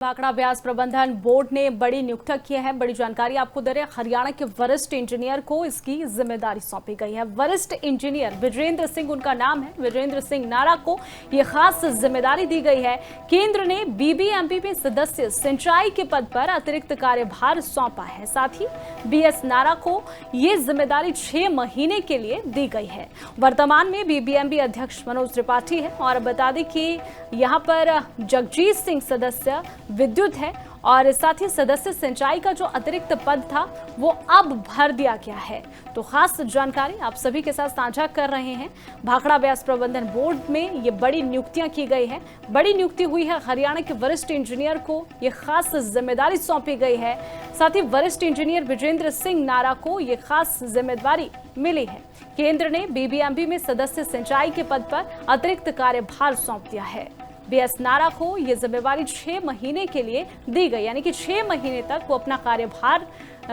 भाखड़ा ब्यास प्रबंधन बोर्ड ने बड़ी नियुक्ति की है। बड़ी जानकारी आपको दे रहे हैं। हरियाणा के वरिष्ठ इंजीनियर को इसकी जिम्मेदारी सौंपी गई है। वरिष्ठ इंजीनियर वीरेंद्र सिंह उनका नाम है। वीरेंद्र सिंह नारा को यह खास जिम्मेदारी दी गई है। केंद्र ने बीबीएमपी में सदस्य सिंचाई के पद पर अतिरिक्त कार्यभार सौंपा है। साथ ही बीएस नारा को ये जिम्मेदारी 6 महीने के लिए दी गई है। वर्तमान में बीबीएमपी अध्यक्ष मनोज त्रिपाठी है और बता दें कि यहाँ पर जगजीत सिंह सदस्य विद्युत है और साथ ही सदस्य सिंचाई का जो अतिरिक्त पद था वो अब भर दिया गया है। तो खास जानकारी आप सभी के साथ साझा कर रहे हैं। भाखड़ा ब्यास प्रबंधन बोर्ड में ये बड़ी नियुक्तियां की गई है। बड़ी नियुक्ति हुई है। हरियाणा के वरिष्ठ इंजीनियर को ये खास जिम्मेदारी सौंपी गई है। साथ ही वरिष्ठ इंजीनियर वीरेंद्र सिंह नारा को ये खास जिम्मेदारी मिली है। केंद्र ने बीबीएमपी में सदस्य सिंचाई के पद पर अतिरिक्त कार्यभार सौंप दिया है। बीएस नारा को यह जिम्मेदारी 6 महीने के लिए दी गई, यानी कि 6 महीने तक वो अपना कार्यभार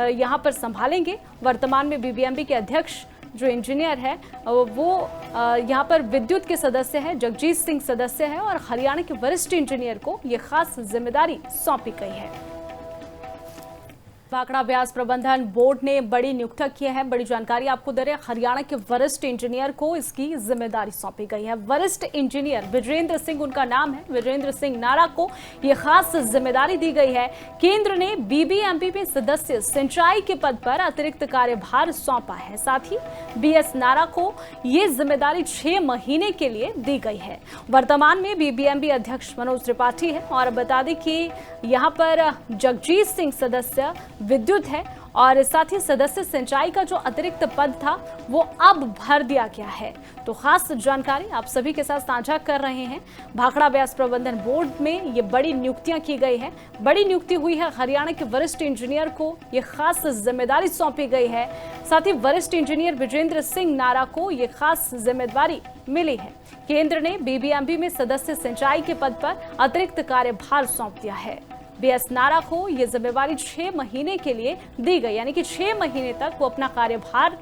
यहां पर संभालेंगे। वर्तमान में बीबीएमपी के अध्यक्ष जो इंजीनियर है वो यहां पर विद्युत के सदस्य हैं। जगजीत सिंह सदस्य है और हरियाणा के वरिष्ठ इंजीनियर को यह खास जिम्मेदारी सौंपी गई है। भाखड़ा ब्यास प्रबंधन बोर्ड ने बड़ी नियुक्ति की है। बड़ी जानकारी आपको दे रहे हैं। हरियाणा के वरिष्ठ इंजीनियर को इसकी जिम्मेदारी सौंपी गई है। वरिष्ठ इंजीनियर वीरेंद्र सिंह उनका नाम है। वीरेंद्र सिंह नारा को यह खास जिम्मेदारी दी गई है। केंद्र ने बीबीएमपी में सदस्य सिंचाई के पद पर अतिरिक्त कार्यभार सौंपा है। साथ ही बीएस नारा को यह जिम्मेदारी 6 महीने के लिए दी गई है। वर्तमान में बीबीएमपी अध्यक्ष मनोज त्रिपाठी है और बता दें कि यहाँ पर जगजीत सिंह सदस्य विद्युत है और साथ ही सदस्य सिंचाई का जो अतिरिक्त पद था वो अब भर दिया गया है। तो खास जानकारी आप सभी के साथ साझा कर रहे हैं। भाखड़ा ब्यास प्रबंधन बोर्ड में ये बड़ी नियुक्तियां की गई है। बड़ी नियुक्ति हुई है। हरियाणा के वरिष्ठ इंजीनियर को ये खास जिम्मेदारी सौंपी गई है। साथ ही वरिष्ठ इंजीनियर वीरेंद्र सिंह नारा को ये खास जिम्मेदारी मिली है। केंद्र ने बीबीएमपी में सदस्य सिंचाई के पद पर अतिरिक्त कार्यभार सौंप दिया है। बीएस नारा को यह जिम्मेदारी 6 महीने के लिए दी गई, यानी कि 6 महीने तक वो अपना कार्यभार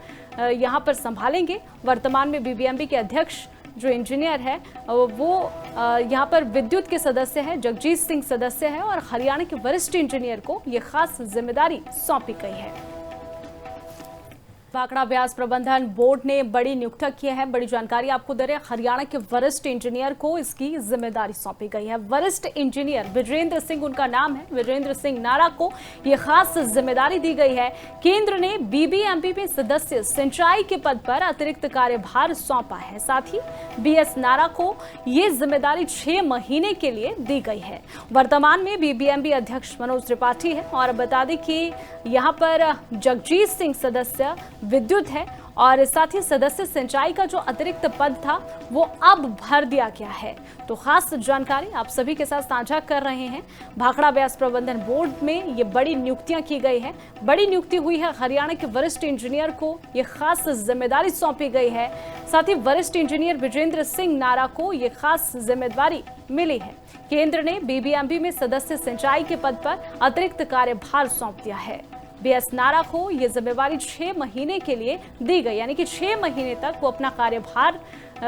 यहां पर संभालेंगे। वर्तमान में बीबीएमपी के अध्यक्ष जो इंजीनियर है वो यहां पर विद्युत के सदस्य है। जगजीत सिंह सदस्य है और हरियाणा के वरिष्ठ इंजीनियर को यह खास जिम्मेदारी सौंपी गई है। भाखड़ा ब्यास प्रबंधन बोर्ड ने बड़ी नियुक्ति की है। बड़ी जानकारी आपको दे रहे हैं। हरियाणा के वरिष्ठ इंजीनियर को इसकी जिम्मेदारी सौंपी गई है। वरिष्ठ इंजीनियर वीरेंद्र सिंह उनका नाम है। वीरेंद्र सिंह नारा को यह खास जिम्मेदारी दी गई है। केंद्र ने बीबीएमपी में सदस्य सिंचाई के पद पर अतिरिक्त कार्यभार सौंपा है। साथ ही बीएस नारा को यह जिम्मेदारी 6 महीने के लिए दी गई है। वर्तमान में बीबीएमपी अध्यक्ष मनोज त्रिपाठी है और बता दें कि यहाँ पर जगजीत सिंह सदस्य विद्युत है और साथ ही सदस्य सिंचाई का जो अतिरिक्त पद था वो अब भर दिया गया है। तो खास जानकारी आप सभी के साथ साझा कर रहे हैं। भाखड़ा ब्यास प्रबंधन बोर्ड में ये बड़ी नियुक्तियां की गई है। बड़ी नियुक्ति हुई है। हरियाणा के वरिष्ठ इंजीनियर को ये खास जिम्मेदारी सौंपी गई है। साथ ही वरिष्ठ इंजीनियर वीरेंद्र सिंह नारा को ये खास जिम्मेदारी मिली है। केंद्र ने बीबीएमपी में सदस्य सिंचाई के पद पर अतिरिक्त कार्यभार सौंप दिया है। बीएस नारा को यह जिम्मेदारी 6 महीने के लिए दी गई, यानी कि 6 महीने तक वो अपना कार्यभार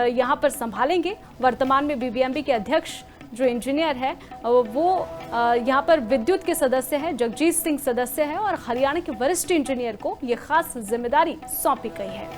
यहां पर संभालेंगे। वर्तमान में बीबीएमपी के अध्यक्ष जो इंजीनियर है वो यहां पर विद्युत के सदस्य है। जगजीत सिंह सदस्य है और हरियाणा के वरिष्ठ इंजीनियर को यह खास जिम्मेदारी सौंपी गई है।